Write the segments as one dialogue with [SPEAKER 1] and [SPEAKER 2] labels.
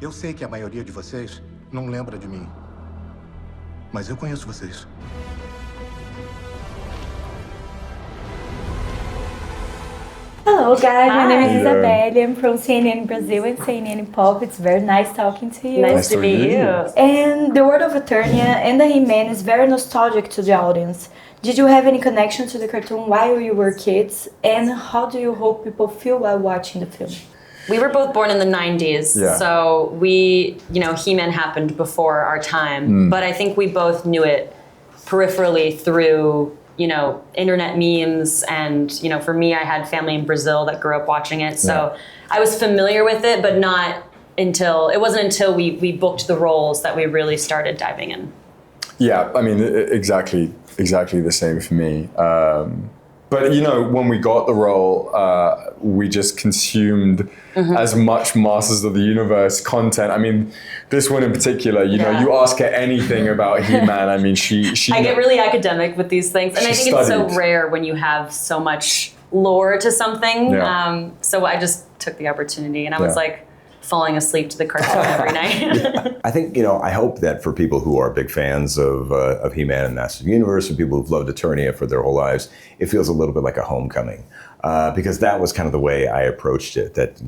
[SPEAKER 1] Eu sei que a maioria de vocês não lembra de mim, mas eu conheço vocês.
[SPEAKER 2] Hello guys, my name is
[SPEAKER 3] Hello.
[SPEAKER 2] Isabelle. I'm from CNN Brazil and CNN Pop. It's very nice talking to you.
[SPEAKER 3] Nice to meet you.
[SPEAKER 2] And the world of Eternia and the He-Man is very nostalgic to the audience. Did you have any connection to the cartoon while you were kids? And how do you hope people feel while watching the film?
[SPEAKER 4] We were both born in the 90s,
[SPEAKER 3] Yeah.
[SPEAKER 4] so we, He-Man happened before our time, but I think we both knew it peripherally through, internet memes, and, for me, I had family in Brazil that grew up watching it, so I was familiar with it, but it wasn't until we booked the roles that we really started diving in.
[SPEAKER 3] Yeah, I mean, exactly the same for me. But when we got the role, we just consumed as much Masters of the Universe content. I mean, this one in particular, you ask her anything about He-Man. I mean, she
[SPEAKER 4] I get really academic with these things, and I think it's so
[SPEAKER 3] studied.
[SPEAKER 4] rare when you have so much lore to something.
[SPEAKER 3] Yeah.
[SPEAKER 4] So I just took the opportunity, and I was like falling asleep to the cartoon every night.
[SPEAKER 5] I think, I hope that for people who are big fans of He-Man and Masters of the Universe, and people who've loved Eternia for their whole lives, it feels a little bit like a homecoming. Because that was kind of the way I approached it, that,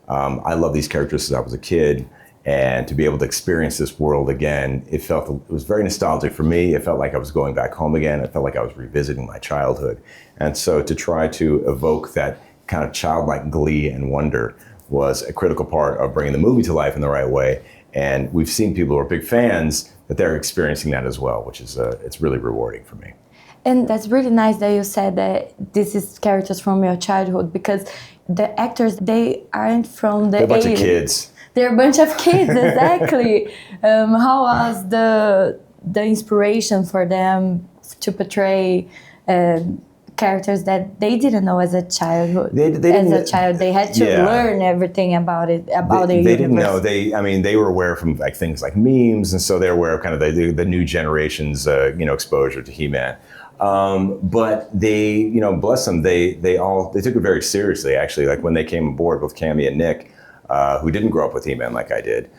[SPEAKER 5] I love these characters since I was a kid, and to be able to experience this world again, it was very nostalgic for me. It felt like I was going back home again. It felt like I was revisiting my childhood. And so to try to evoke that kind of childlike glee and wonder was a critical part of bringing the movie to life in the right way. And we've seen people who are big fans that they're experiencing that as well, which is it's really rewarding for me.
[SPEAKER 2] And that's really nice that you said that this is characters from your childhood, because the actors, they aren't from the
[SPEAKER 5] They're a bunch of
[SPEAKER 2] 80s.
[SPEAKER 5] kids.
[SPEAKER 2] They're a bunch of kids, exactly. How was the inspiration for them to portray characters that they didn't know as a childhood? They had to learn everything about it,
[SPEAKER 5] They didn't know. They were aware from things like memes, and so they're aware of kind of the new generation's exposure to He-Man. But they, bless them, they took it very seriously, actually. Like when they came aboard, both Cammy and Nick, who didn't grow up with He-Man like I did,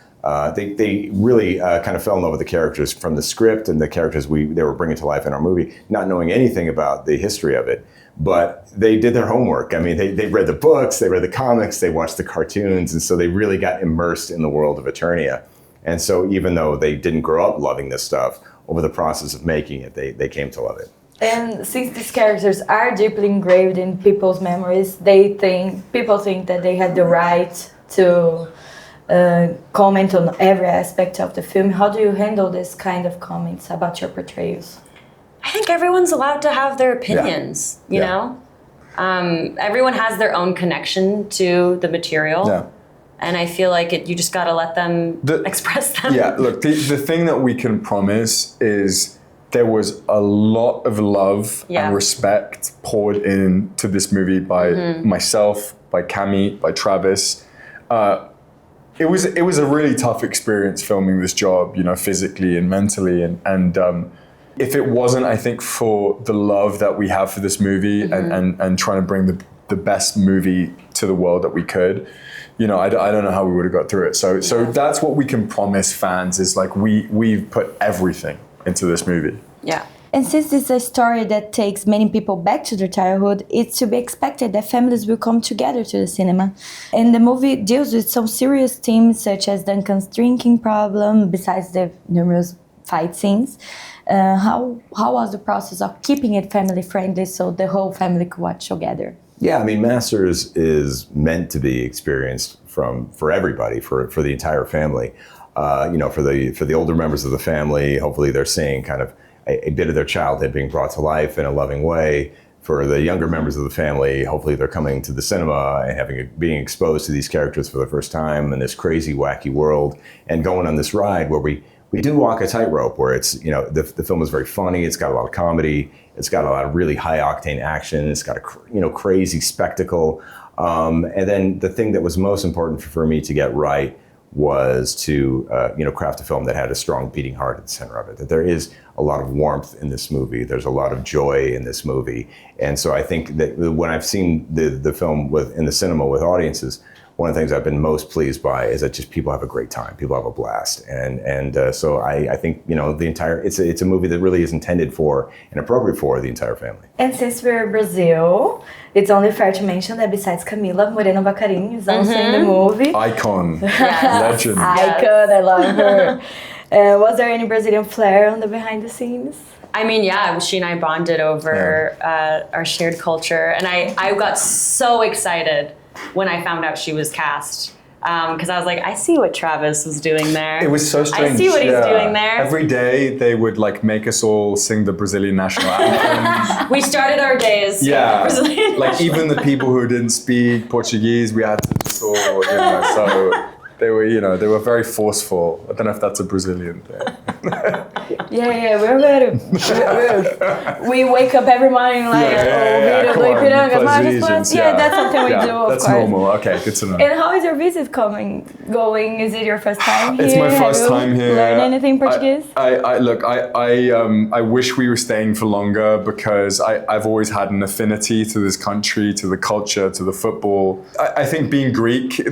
[SPEAKER 5] they really kind of fell in love with the characters from the script and the characters they were bringing to life in our movie, not knowing anything about the history of it. But they did their homework. I mean, they read the books, they read the comics, they watched the cartoons, and so they really got immersed in the world of Eternia. And so even though they didn't grow up loving this stuff, over the process of making it, they came to love it.
[SPEAKER 2] And since these characters are deeply engraved in people's memories, people think that they had the right to comment on every aspect of the film. How do you handle this kind of comments about your portrayals?
[SPEAKER 4] I think everyone's allowed to have their opinions, you know? Everyone has their own connection to the material. Yeah. And I feel like you just gotta let them express them.
[SPEAKER 3] Yeah, look, the thing that we can promise is there was a lot of love and respect poured into this movie by myself, by Cammy, by Travis. It was a really tough experience filming this job, physically and mentally. And if it wasn't, I think, for the love that we have for this movie and trying to bring the best movie to the world that we could, I don't know how we would have got through it. So that's what we can promise fans, is like we've put everything into this movie.
[SPEAKER 4] Yeah.
[SPEAKER 2] And since it's a story that takes many people back to their childhood, it's to be expected that families will come together to the cinema. And the movie deals with some serious themes, such as Duncan's drinking problem, besides the numerous fight scenes. How was the process of keeping it family friendly so the whole family could watch together?
[SPEAKER 5] Yeah, I mean, Masters is meant to be experienced for everybody, for the entire family. For the older members of the family, hopefully they're seeing kind of a bit of their childhood being brought to life in a loving way. For the younger members of the family, hopefully they're coming to the cinema and being exposed to these characters for the first time in this crazy, wacky world, and going on this ride where we do walk a tightrope, where it's, the film is very funny, it's got a lot of comedy, it's got a lot of really high octane action, it's got a crazy spectacle. And then the thing that was most important for me to get right was to craft a film that had a strong beating heart at the center of it, that there is a lot of warmth in this movie, there's a lot of joy in this movie. And so I think that when I've seen the film in the cinema with audiences, one of the things I've been most pleased by is that just people have a great time. People have a blast. And so I think, it's a movie that really is intended for and appropriate for the entire family.
[SPEAKER 2] And since we're Brazil, it's only fair to mention that besides Camila, Morena Baccarin is also in the movie.
[SPEAKER 3] Icon.
[SPEAKER 4] Yes.
[SPEAKER 3] Legend.
[SPEAKER 2] Icon, I love her. Was there any Brazilian flair on the behind the scenes?
[SPEAKER 4] I mean, yeah, she and I bonded over our shared culture. And I got so excited when I found out she was cast. Because I was like, I see what Travis was doing there.
[SPEAKER 3] It was so strange.
[SPEAKER 4] I see what he's doing there.
[SPEAKER 3] Every day they would like make us all sing the Brazilian national anthem.
[SPEAKER 4] We started our days. Brazilian
[SPEAKER 3] like even the people who didn't speak Portuguese, we had to just all, so they were very forceful. I don't know if that's a Brazilian thing.
[SPEAKER 2] We're very. We wake up every morning like, that's something we do, of course.
[SPEAKER 3] That's normal. Okay, good to know.
[SPEAKER 2] And how is your visit going? Is it your first time here?
[SPEAKER 3] It's my first time here.
[SPEAKER 2] Learn anything Portuguese?
[SPEAKER 3] I wish we were staying for longer because I've always had an affinity to this country, to the culture, to the football. I think being Greek,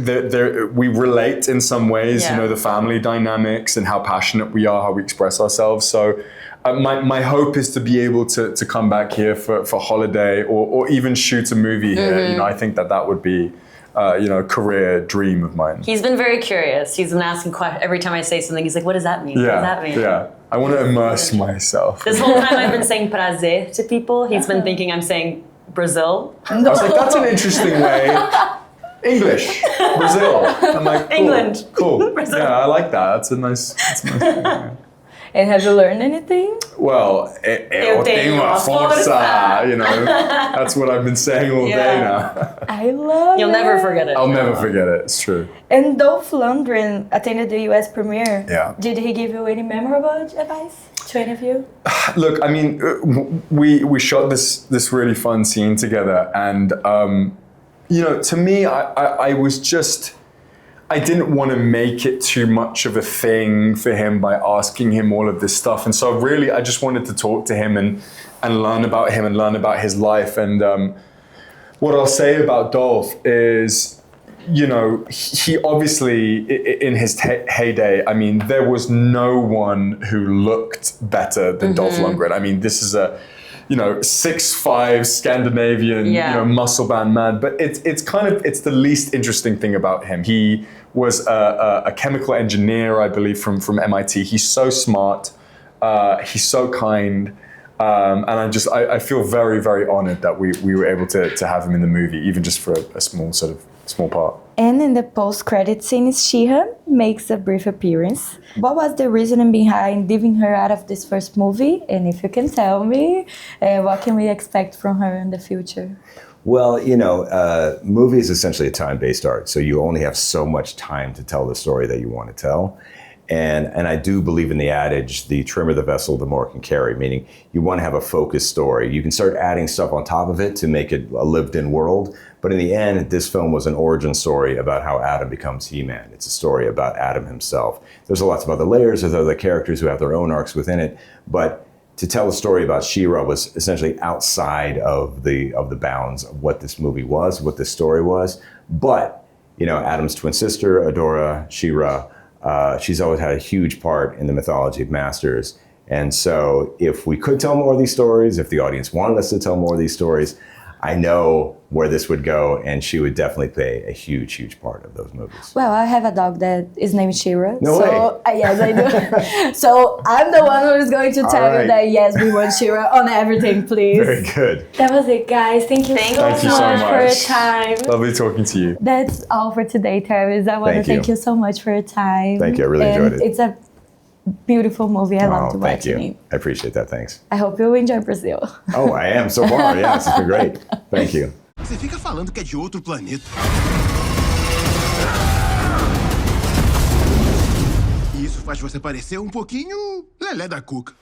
[SPEAKER 3] we relate in some ways, the family dynamics and how passionate we are, how we express ourselves. So my hope is to be able to come back here for holiday or even shoot a movie here. I think that would be a career dream of mine.
[SPEAKER 4] He's been very curious. He's been asking every time I say something, he's like, what does that mean? What does that mean?
[SPEAKER 3] Yeah. I want to immerse myself.
[SPEAKER 4] This whole time I've been saying prazer to people. He's been thinking I'm saying Brazil.
[SPEAKER 3] I was like, that's an interesting way. English, Brazil. I'm like, cool,
[SPEAKER 4] England.
[SPEAKER 3] Cool.
[SPEAKER 4] Brazil.
[SPEAKER 3] Yeah, I like that. That's a nice thing. Yeah.
[SPEAKER 2] And have you learned anything?
[SPEAKER 3] Well, eu tenho a força. That's what I've been saying all day now.
[SPEAKER 2] I love
[SPEAKER 4] You'll never forget it.
[SPEAKER 3] I'll never forget it. It's true.
[SPEAKER 2] And Dolph Lundgren attended the US premiere.
[SPEAKER 3] Yeah.
[SPEAKER 2] Did he give you any memorable advice to any of you?
[SPEAKER 3] Look, I mean, we shot this really fun scene together, and to me, I was just. I didn't want to make it too much of a thing for him by asking him all of this stuff. And so really, I just wanted to talk to him and learn about him and learn about his life. And what I'll say about Dolph is, he obviously, in his heyday, I mean, there was no one who looked better than Dolph Lundgren. I mean, this is a 6'5" Scandinavian, muscle bound man. But it's the least interesting thing about him. He was a chemical engineer, I believe, from MIT. He's so smart. He's so kind. And I feel very, very honored that we were able to have him in the movie, even just for a small part.
[SPEAKER 2] And in the post-credit scene, Siga makes a brief appearance. What was the reasoning behind leaving her out of this first movie? And if you can tell me, what can we expect from her in the future?
[SPEAKER 5] Well, movie is essentially a time-based art, so you only have so much time to tell the story that you want to tell. And I do believe in the adage, the trimmer the vessel, the more it can carry, meaning you want to have a focused story. You can start adding stuff on top of it to make it a lived-in world, but in the end, this film was an origin story about how Adam becomes He-Man. It's a story about Adam himself. There's lots of other layers, there's other characters who have their own arcs within it, but to tell a story about She-Ra was essentially outside of the bounds of what this movie was, what this story was. But, Adam's twin sister, Adora, She-Ra, she's always had a huge part in the mythology of Masters. And so if we could tell more of these stories, if the audience wanted us to tell more of these stories, I know where this would go, and she would definitely play a huge, huge part of those movies.
[SPEAKER 2] Well, I have a dog that is named She-Ra.
[SPEAKER 5] No way.
[SPEAKER 2] Yes, I do. So I'm the one who is going to tell you that, yes, we want She-Ra on everything, please.
[SPEAKER 5] Very good.
[SPEAKER 2] That was it, guys. Thank you so much for your time.
[SPEAKER 3] Lovely talking to you.
[SPEAKER 2] That's all for today, Travis. I want to thank you so much for your time.
[SPEAKER 5] Thank you. I really enjoyed it.
[SPEAKER 2] It's a beautiful movie. I love to watch it.
[SPEAKER 5] Thank you. I appreciate that. Thanks.
[SPEAKER 2] I hope you enjoy Brazil.
[SPEAKER 5] Oh, I am so far. Yes, it's been great. Thank you.
[SPEAKER 6] Você fica falando que é de outro planeta. E isso faz você parecer um pouquinho lelé da cuca.